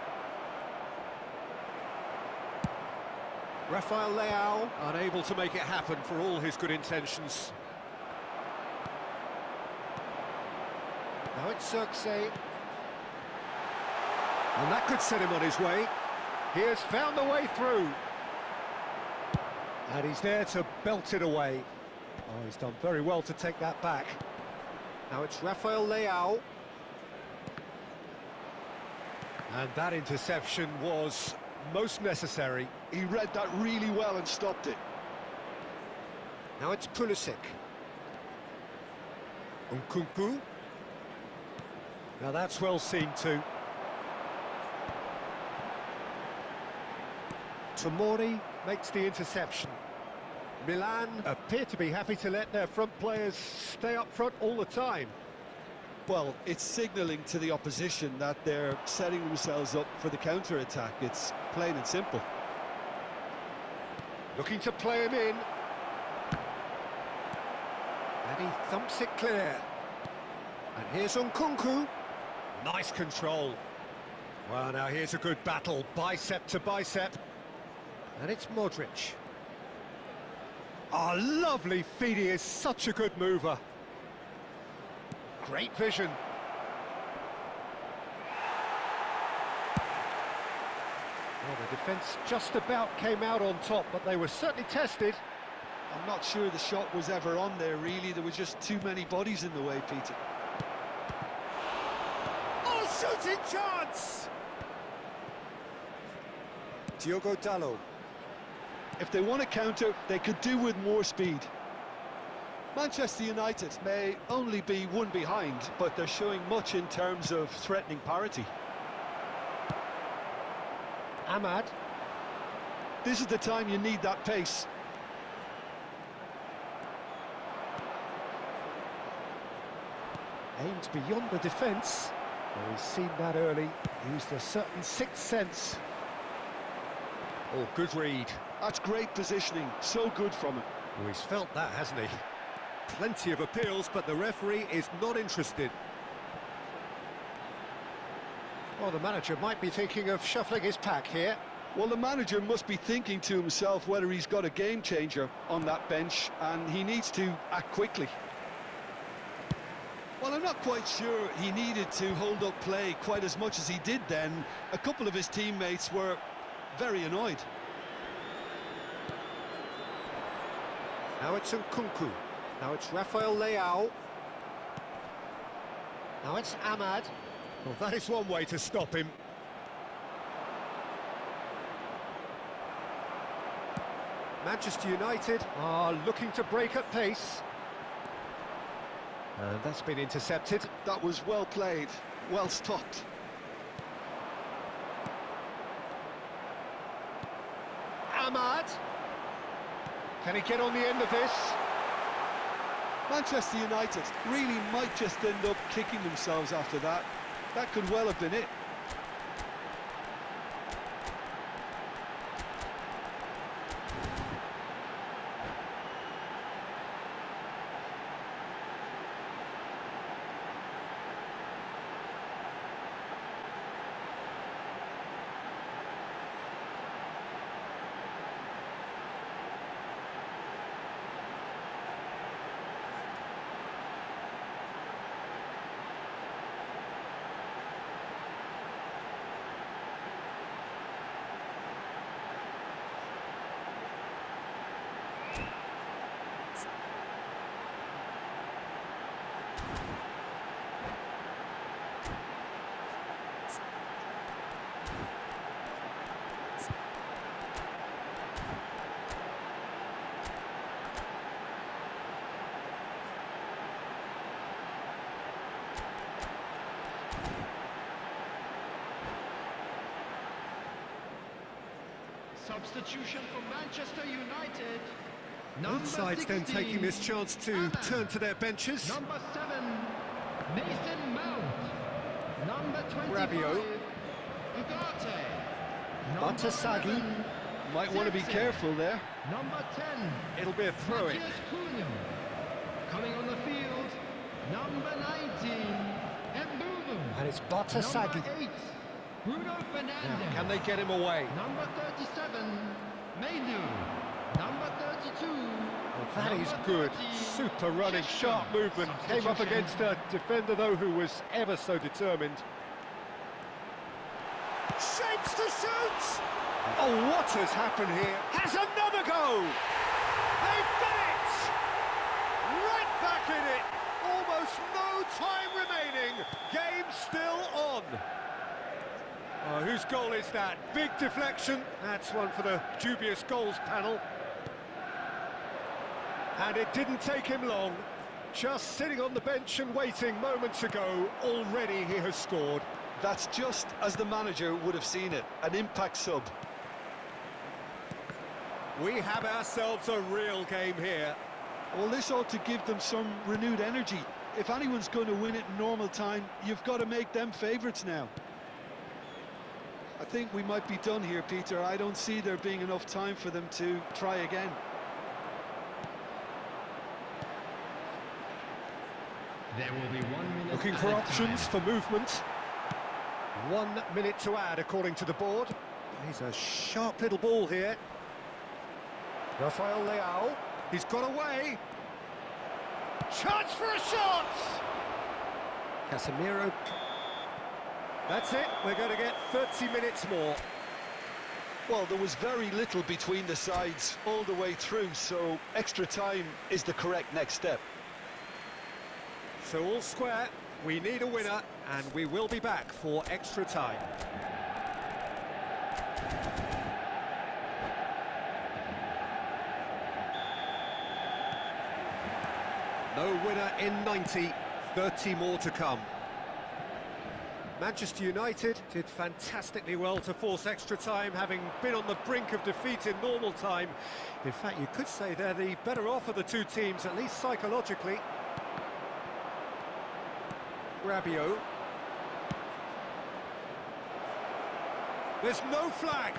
Rafael Leao unable to make it happen for all his good intentions. Now it's Xerxes. And that could set him on his way. He has found the way through. And he's there to belt it away. Oh, he's done very well to take that back. Now it's Rafael Leao. And that interception was most necessary. He read that really well and stopped it. Now it's Pulisic. Nkunku. Now that's well seen too. Tomori makes the interception. Milan appear to be happy to let their front players stay up front all the time. Well, it's signalling to the opposition that they're setting themselves up for the counter-attack. It's plain and simple. Looking to play him in. And he thumps it clear. And here's Nkunku. Nice control. Well, now here's a good battle, bicep to bicep. And it's Modric. Oh, lovely feed. He is such a good mover. Great vision. Well, the defence just about came out on top, but they were certainly tested. I'm not sure the shot was ever on there, really. There was just too many bodies in the way, Peter. Oh, shoots cutting chance! Diogo Dalot. If they want to counter, they could do with more speed. Manchester United may only be one behind, but they're showing much in terms of threatening parity. Ahmad. This is the time you need that pace. Aimed beyond the defence. Well, he's seen that early, used a certain sixth sense. Oh, good read. That's great positioning, so good from him. Oh, he's felt that, hasn't he? Plenty of appeals, but the referee is not interested. Well, the manager might be thinking of shuffling his pack here. Well, the manager must be thinking to himself whether he's got a game changer on that bench, and he needs to act quickly. Well, I'm not quite sure he needed to hold up play quite as much as he did then. A couple of his teammates were very annoyed. Now it's Nkunku. Now it's Rafael Leao. Now it's Ahmad. Well, that is one way to stop him. Manchester United are looking to break at pace. And that's been intercepted. That was well played, well stopped. Ahmad. Can he get on the end of this? Manchester United really might just end up kicking themselves after that. That could well have been it. Substitution for Manchester United. Both sides then taking this chance to turn to their benches. Number 7, Mason Mount. Number 25, Rabiot. Ugarte. Batasagi. Might want to be careful there. Number 10, It'll be a throw-in. Matthias Cunha. Coming on the field, number 19, Mbulu. And it's Batasagi. Number 8, Bruno Fernandes. Now, can they get him away? Number 37, Mainu. Number 32. Well, that is good. Super running, sharp movement. Came up against a defender, though, who was ever so determined. Shapes to shoot! Oh, what has happened here? Has another go! They've done it! Right back in it! Almost no time remaining. Game still on. Oh, whose goal is that? Big deflection. That's one for the dubious goals panel. And it didn't take him long. Just sitting on the bench and waiting moments ago, already he has scored. That's just as the manager would have seen it, an impact sub. We have ourselves a real game here. Well, this ought to give them some renewed energy. If anyone's going to win it in normal time, you've got to make them favourites now. I think we might be done here, Peter. I don't see there being enough time for them to try again. There will be 1 minute. Looking for options for movement. 1 minute to add, according to the board. He's a sharp little ball here. Rafael Leao. He's got away. Chance for a shot! Casemiro. That's it. We're going to get 30 minutes more. Well, there was very little between the sides all the way through, so extra time is the correct next step. So all square. We need a winner, and we will be back for extra time. No winner in 90, 30 more to come. Manchester United did fantastically well to force extra time, having been on the brink of defeat in normal time. In fact, you could say they're the better off of the two teams, at least psychologically. Rabiot. There's no flag.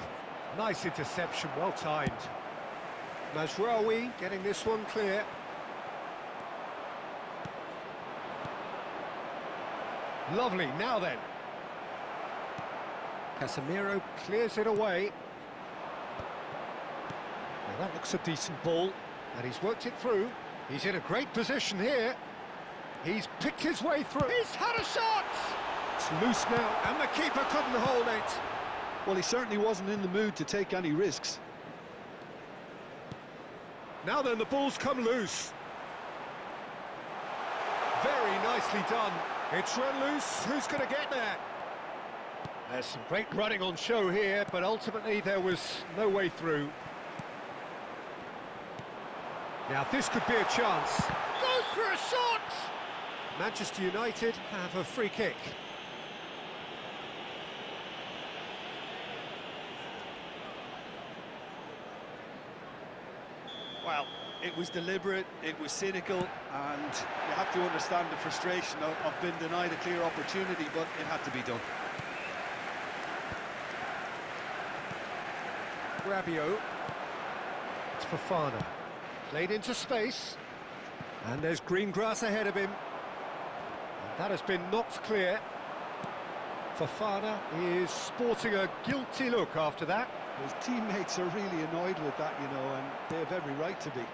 Nice interception, well timed. Mazraoui getting this one clear. Lovely, now then. Casemiro clears it away. Now that looks a decent ball, and he's worked it through. He's in a great position here. He's picked his way through. He's had a shot! It's loose now, and the keeper couldn't hold it. Well, he certainly wasn't in the mood to take any risks. Now then, the ball's come loose. Very nicely done. It's run loose. Who's going to get there? There's some great running on show here, but ultimately there was no way through. Now this could be a chance. Goes for a shot! Manchester United have a free kick. Well, it was deliberate, it was cynical, and you have to understand the frustration of being denied a clear opportunity, but it had to be done. Rabiot. It's Fofana. Played into space. And there's green grass ahead of him. And that has been knocked clear. Fofana is sporting a guilty look after that. His teammates are really annoyed with that, you know, and they have every right to be.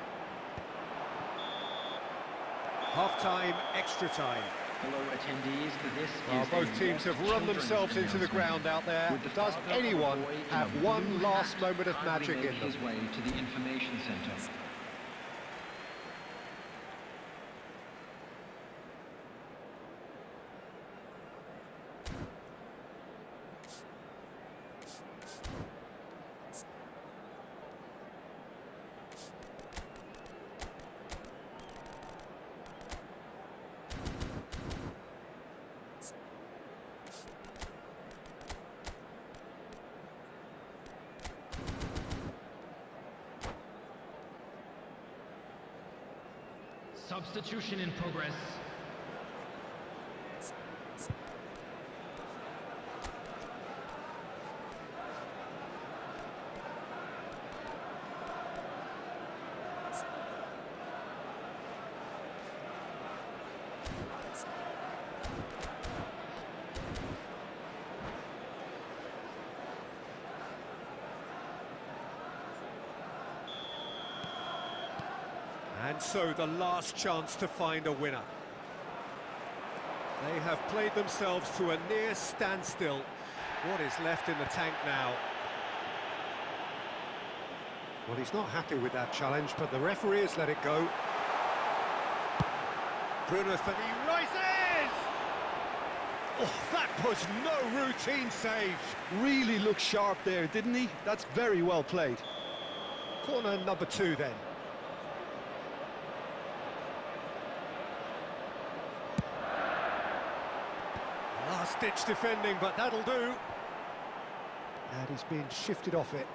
Half-time, extra time. Hello attendees, this Well, is both teams have run themselves into the ground out there. Does anyone have one last moment of magic in them? his way to the information centre. Substitution in progress. And so the last chance to find a winner. They have played themselves to a near standstill. What is left in the tank now? Well, he's not happy with that challenge, but the referee has let it go. Bruno Fernandes rises! Oh, that was no routine save. Really looked sharp there, didn't he? That's very well played. Corner number 2 then. Last-ditch defending, but that'll do. And he's being shifted off it.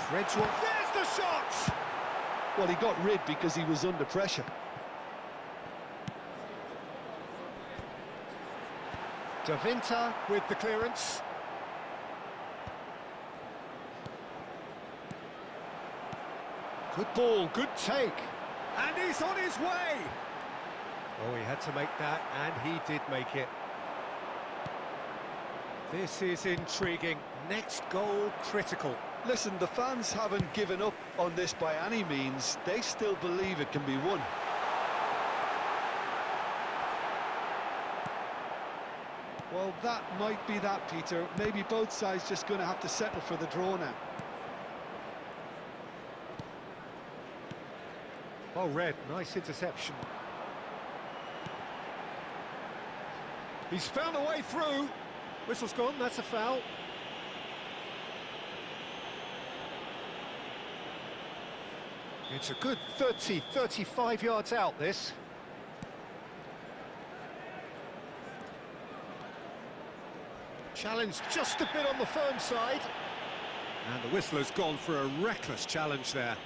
Threads one. There's the shot! Well, he got rid because he was under pressure. Davinta with the clearance. Good ball, good take. And he's on his way! Oh, he had to make that, and he did make it. This is intriguing. Next goal, critical. Listen, the fans haven't given up on this by any means. They still believe it can be won. Well, that might be that, Peter. Maybe both sides just going to have to settle for the draw now. Well read, nice interception. He's found a way through. Whistle's gone, that's a foul. It's a good 30, 35 yards out, this. Challenge just a bit on the firm side. And the whistler's gone for a reckless challenge there.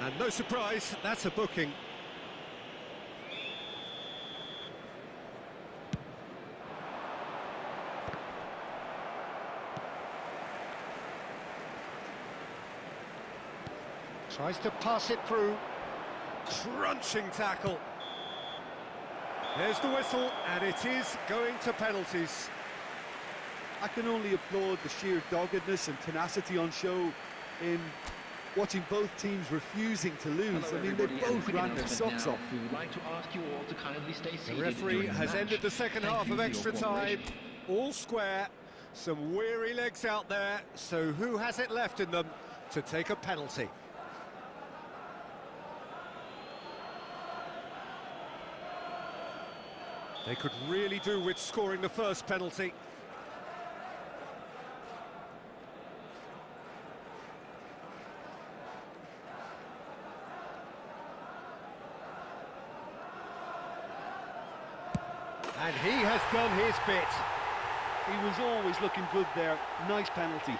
And no surprise, that's a booking. Tries to pass it through. Crunching tackle. There's the whistle, and it is going to penalties. I can only applaud the sheer doggedness and tenacity on show in watching both teams refusing to lose. Hello, I mean, they everybody, both and ran their socks off. We would like to ask you all to kindly stay seated. The referee during has match. ended the second Thank half you of for your extra time. cooperation. All square. Some weary legs out there. So who has it left in them to take a penalty? They could really do with scoring the first penalty. And he has done his bit. He was always looking good there. Nice penalty.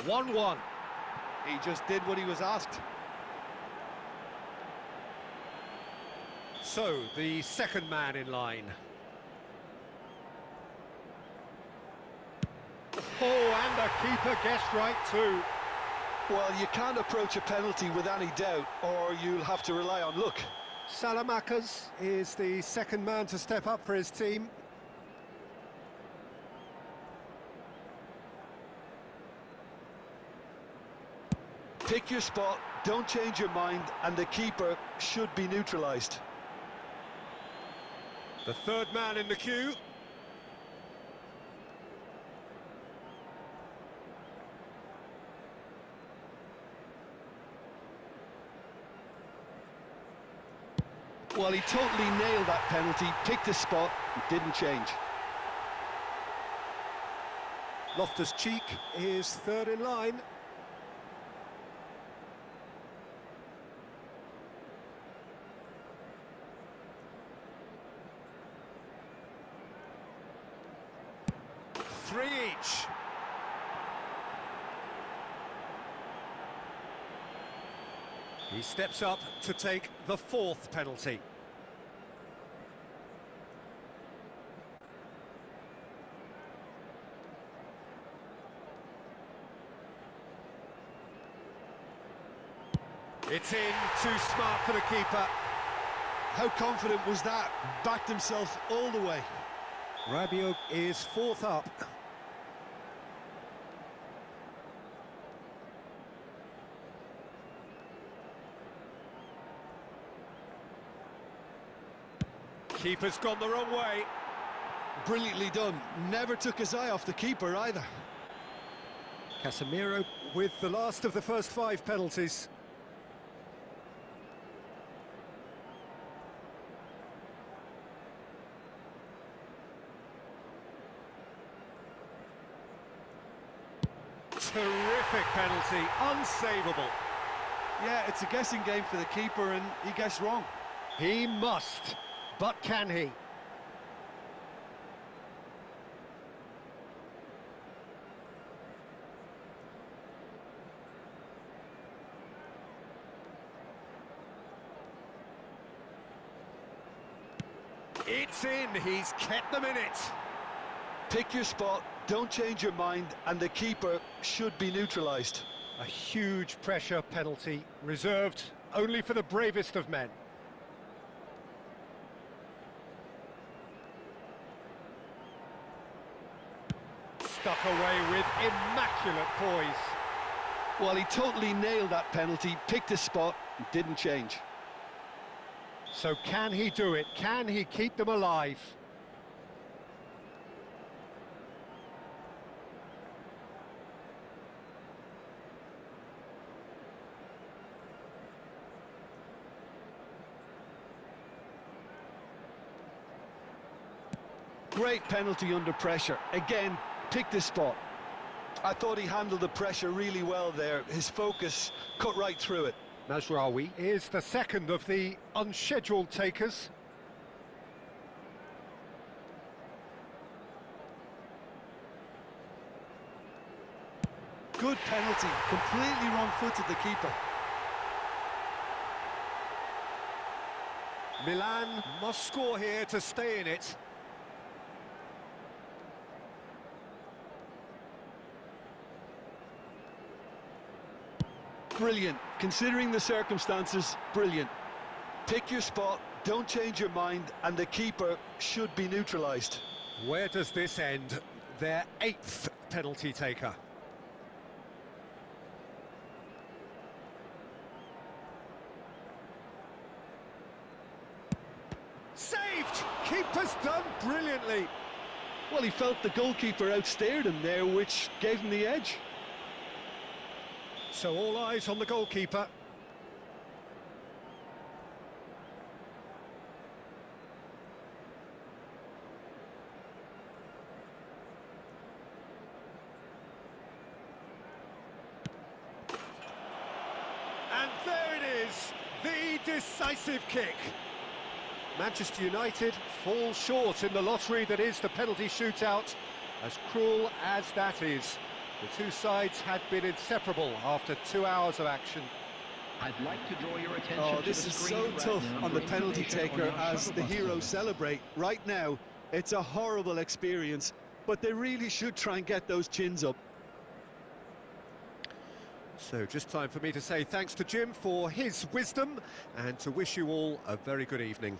One-one. He just did what he was asked. So, the second man in line. Oh, and the keeper guessed right too. Well, you can't approach a penalty with any doubt, or you'll have to rely on luck. Salamakers is the second man to step up for his team. Pick your spot, don't change your mind, and the keeper should be neutralised. The third man in the queue. Well, he totally nailed that penalty, picked a spot, didn't change. Loftus-Cheek is third in line. Three each. He steps up to take the fourth penalty. It's in, too smart for the keeper. How confident was that? Backed himself all the way. Rabiot is fourth up. Keeper's gone the wrong way. Brilliantly done. Never took his eye off the keeper either. Casemiro with the last of the first 5 penalties. Terrific penalty, unsavable. Yeah, it's a guessing game for the keeper, and he guessed wrong. He must, but can he? It's in, he's kept them in it. Pick your spot, don't change your mind, and the keeper should be neutralised. A huge pressure penalty, reserved only for the bravest of men. Stuck away with immaculate poise. Well, he totally nailed that penalty, picked his spot, and didn't change. So can he do it? Can he keep them alive? Great penalty under pressure. Again, picked his spot. I thought he handled the pressure really well there. His focus cut right through it. Mazraoui is the second of the unscheduled takers. Good penalty, completely wrong-footed the keeper. Milan must score here to stay in it. Brilliant. Considering the circumstances, brilliant. Pick your spot, don't change your mind, and the keeper should be neutralised. Where does this end? Their 8th penalty taker. Saved! Keeper's done brilliantly. Well, he felt the goalkeeper outstared him there, which gave him the edge. So all eyes on the goalkeeper. And there it is, the decisive kick. Manchester United fall short in the lottery that is the penalty shootout. As cruel as that is, the two sides had been inseparable after 2 hours of action. I'd like to draw your attention Oh, to this the is screen so right tough now. on the Bring penalty picture on taker your as shuttle the bus. heroes celebrate. Right now, it's a horrible experience, but they really should try and get those chins up. So just time for me to say thanks to Jim for his wisdom and to wish you all a very good evening.